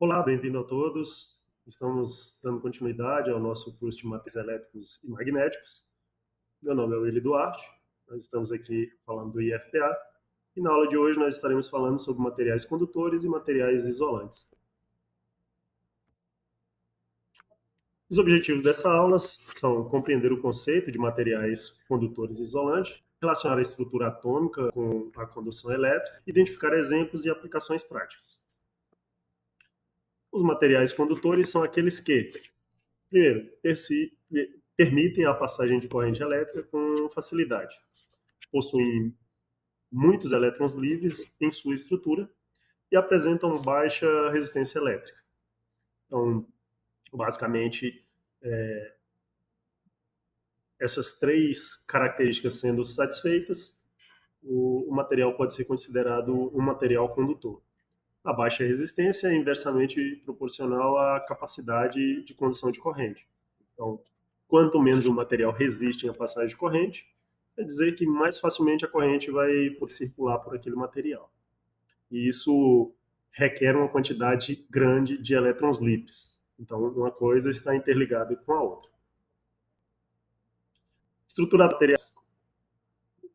Olá, bem-vindo a todos. Estamos dando continuidade ao nosso curso de materiais elétricos e magnéticos. Meu nome é Willy Duarte, nós estamos aqui falando do IFPA e na aula de hoje nós estaremos falando sobre materiais condutores e materiais isolantes. Os objetivos dessa aula são compreender o conceito de materiais condutores e isolantes, relacionar a estrutura atômica com a condução elétrica, identificar exemplos e aplicações práticas. Os materiais condutores são aqueles que, primeiro, permitem a passagem de corrente elétrica com facilidade. Possuem muitos elétrons livres em sua estrutura e apresentam baixa resistência elétrica. Então, basicamente, essas três características sendo satisfeitas, o material pode ser considerado um material condutor. A baixa resistência é inversamente proporcional à capacidade de condução de corrente. Então, quanto menos o material resiste à passagem de corrente, quer dizer que mais facilmente a corrente vai poder circular por aquele material. E isso requer uma quantidade grande de elétrons livres. Então, uma coisa está interligada com a outra. Estrutura de materiais.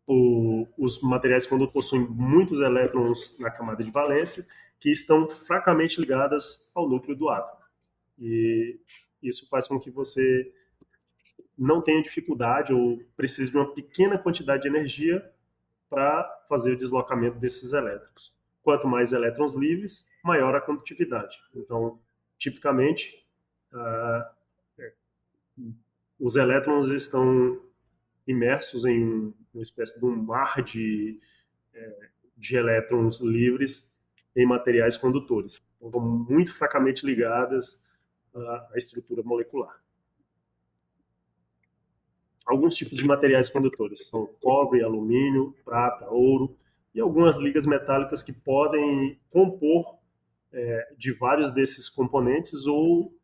Os materiais quando possuem muitos elétrons na camada de valência que estão fracamente ligadas ao núcleo do átomo. E isso faz com que você não tenha dificuldade ou precise de uma pequena quantidade de energia para fazer o deslocamento desses elétrons. Quanto mais elétrons livres, maior a condutividade. Então, tipicamente, os elétrons estão imersos em uma espécie de um mar de elétrons livres em materiais condutores. Então, estão muito fracamente ligadas à estrutura molecular. Alguns tipos de materiais condutores são cobre, alumínio, prata, ouro e algumas ligas metálicas que podem compor de vários desses componentes ou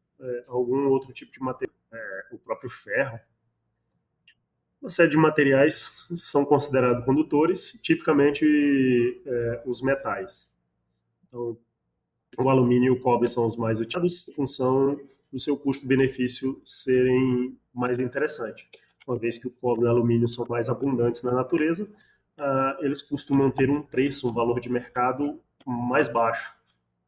algum outro tipo de material, o próprio ferro. Uma série de materiais são considerados condutores, tipicamente os metais. Então, o alumínio e o cobre são os mais utilizados em função do seu custo-benefício serem mais interessantes. Uma vez que o cobre e o alumínio são mais abundantes na natureza, eles costumam ter um preço, um valor de mercado mais baixo,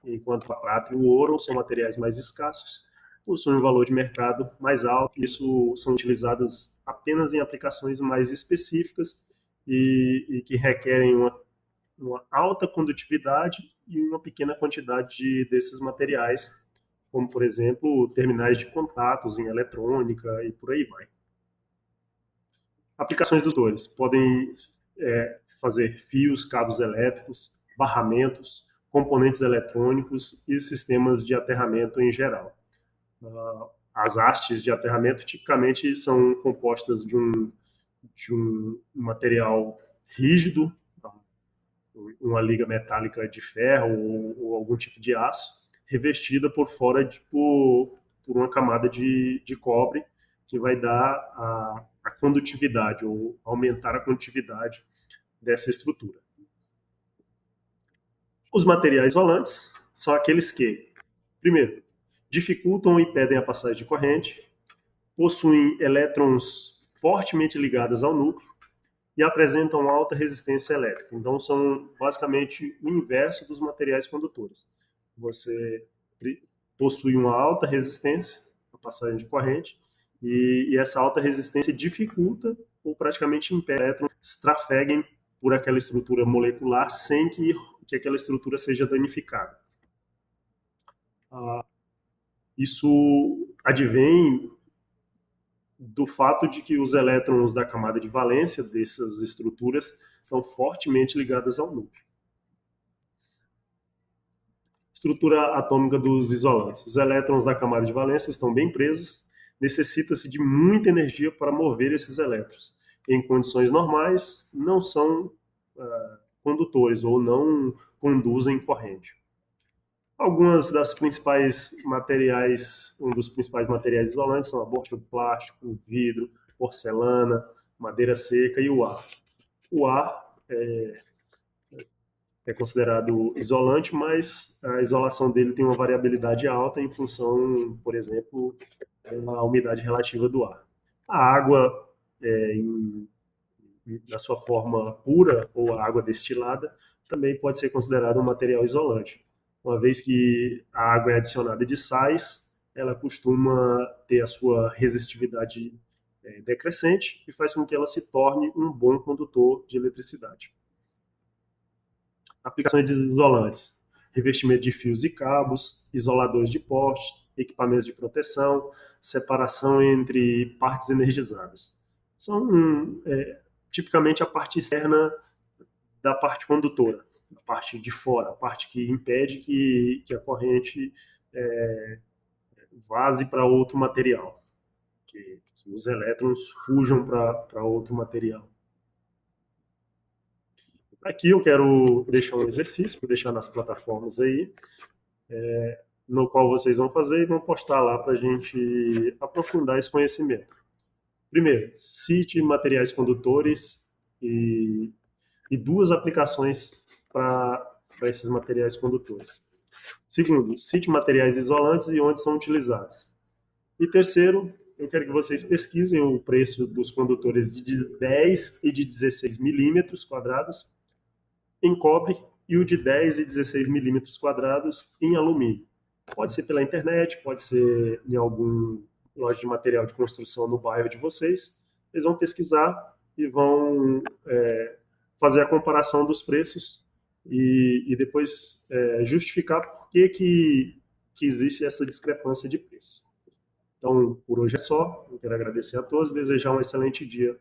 enquanto a prata e o ouro são materiais mais escassos, possuem um valor de mercado mais alto, e isso são utilizadas apenas em aplicações mais específicas e que requerem uma alta condutividade e uma pequena quantidade desses materiais, como, por exemplo, terminais de contatos em eletrônica e por aí vai. Aplicações dos condutores podem fazer fios, cabos elétricos, barramentos, componentes eletrônicos e sistemas de aterramento em geral. As hastes de aterramento tipicamente são compostas de um material rígido, uma liga metálica de ferro ou algum tipo de aço, revestida por fora por uma camada de cobre, que vai dar a condutividade, ou aumentar a condutividade dessa estrutura. Os materiais isolantes são aqueles que, primeiro, dificultam ou impedem a passagem de corrente, possuem elétrons fortemente ligados ao núcleo e apresentam alta resistência elétrica. Então, são basicamente o inverso dos materiais condutores. Você possui uma alta resistência à passagem de corrente e essa alta resistência dificulta ou praticamente impede que elétrons trafeguem por aquela estrutura molecular sem que aquela estrutura seja danificada. Isso advém do fato de que os elétrons da camada de valência dessas estruturas são fortemente ligadas ao núcleo. Estrutura atômica dos isolantes. Os elétrons da camada de valência estão bem presos, necessita-se de muita energia para mover esses elétrons. Em condições normais, não são condutores ou não conduzem corrente. Algumas das principais materiais, um dos principais materiais isolantes são a borracha de plástico, o vidro, porcelana, madeira seca e o ar. O ar é considerado isolante, mas a isolação dele tem uma variabilidade alta em função, por exemplo, da umidade relativa do ar. A água, na sua forma pura ou a água destilada, também pode ser considerada um material isolante. Uma vez que a água é adicionada de sais, ela costuma ter a sua resistividade decrescente e faz com que ela se torne um bom condutor de eletricidade. Aplicações de isolantes, revestimento de fios e cabos, isoladores de postes, equipamentos de proteção, separação entre partes energizadas. São tipicamente a parte externa da parte condutora, a parte de fora, a parte que impede que a corrente vaze para outro material, que os elétrons fujam para outro material. Aqui eu quero deixar um exercício, vou deixar nas plataformas aí, no qual vocês vão fazer e vão postar lá para a gente aprofundar esse conhecimento. Primeiro, cite materiais condutores e duas aplicações para esses materiais condutores. Segundo, cite materiais isolantes e onde são utilizados. E terceiro, eu quero que vocês pesquisem o preço dos condutores de 10 e de 16 milímetros quadrados em cobre e o de 10 e 16 milímetros quadrados em alumínio. Pode ser pela internet, pode ser em alguma loja de material de construção no bairro de vocês. Eles vão pesquisar e vão fazer a comparação dos preços e depois justificar por que existe essa discrepância de preço. Então, por hoje é só. Eu quero agradecer a todos e desejar um excelente dia